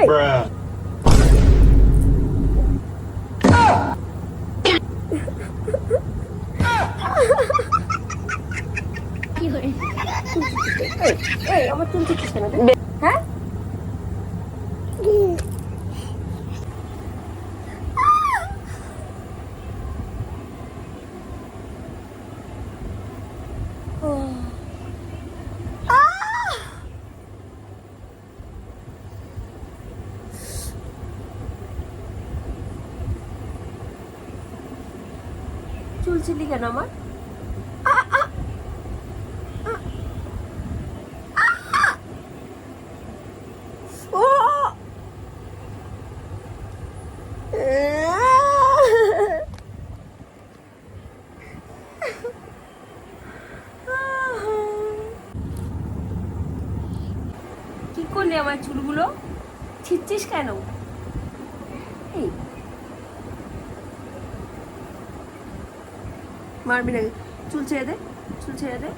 Bruh. কি হয়ে আমার চুল চিপছিস কেন তুই? হ্যাঁ চুল ছিলি কেন আমার? ও কি করলি আমার চুলগুলো? ছিঁচ্ছিস কেন? এই মারবি না, চুল ছেড়ে দে, চুল ছেড়ে দে।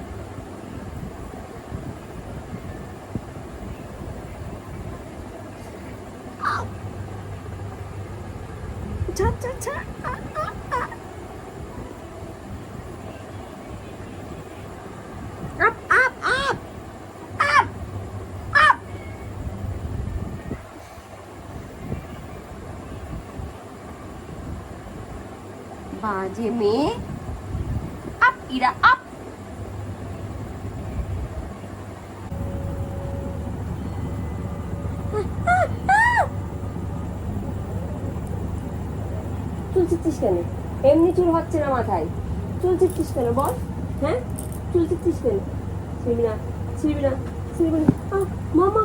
ছাড় ছাড় ছাড়। আপ আপ আপ আপ আপ। বাজে মেয়ে। Up Ira up. চুল চিচ্ছিস কেন? এমনি চুল হচ্ছে না মাথায়, চুল চিচ্ছিস কেন বল? হ্যাঁ চুল চিচ্ছিস কেন? ছিড়বি না, ছিড়বি না, ছিড়বি না। মামা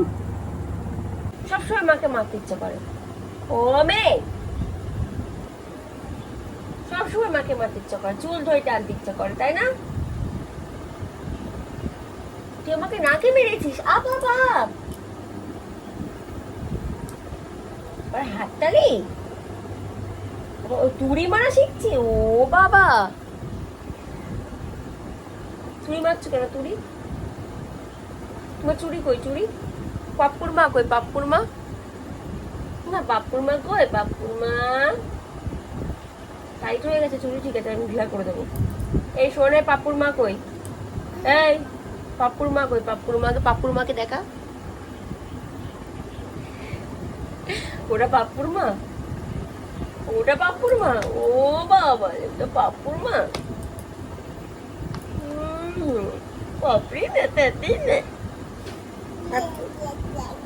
সবসময় মাকে মারতে ইচ্ছা করে। ও মেয়ে সবসময় মাকে মারতে ইচ্ছা করে, চুল ধরে টানতে ইচ্ছা করে, তাই না? তুই আমাকে নাকে মেরেছিস। আপ আপ আপ। আর হাততালি তুড়ি মারা শিখছি। ও বাবা, চুড়ি মারছো কেন? তুড়ি তোমার চুড়ি কই? চুড়ি পাপ্পুর মা কই? পাপ্পুর মা না, পাপ্পুর মা কই? পাপ্পুর মা টাইট হয়ে গেছে চুড়ি। ঠিক আছে, আমি ঢিলা করে দেবো। এই শোনে, পাপ্পুর মা কই? এই পাপ্পুর মা কই? পাপ্পুর মাকে দেখা। ওটা পাপ্পুর মা, ওটা পাপ্পুর মা। ও বাবা, এটা পাপ্পুর মা। পাপড়ি নেতাতি নে। Up, up, up.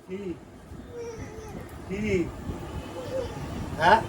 He. He. Huh?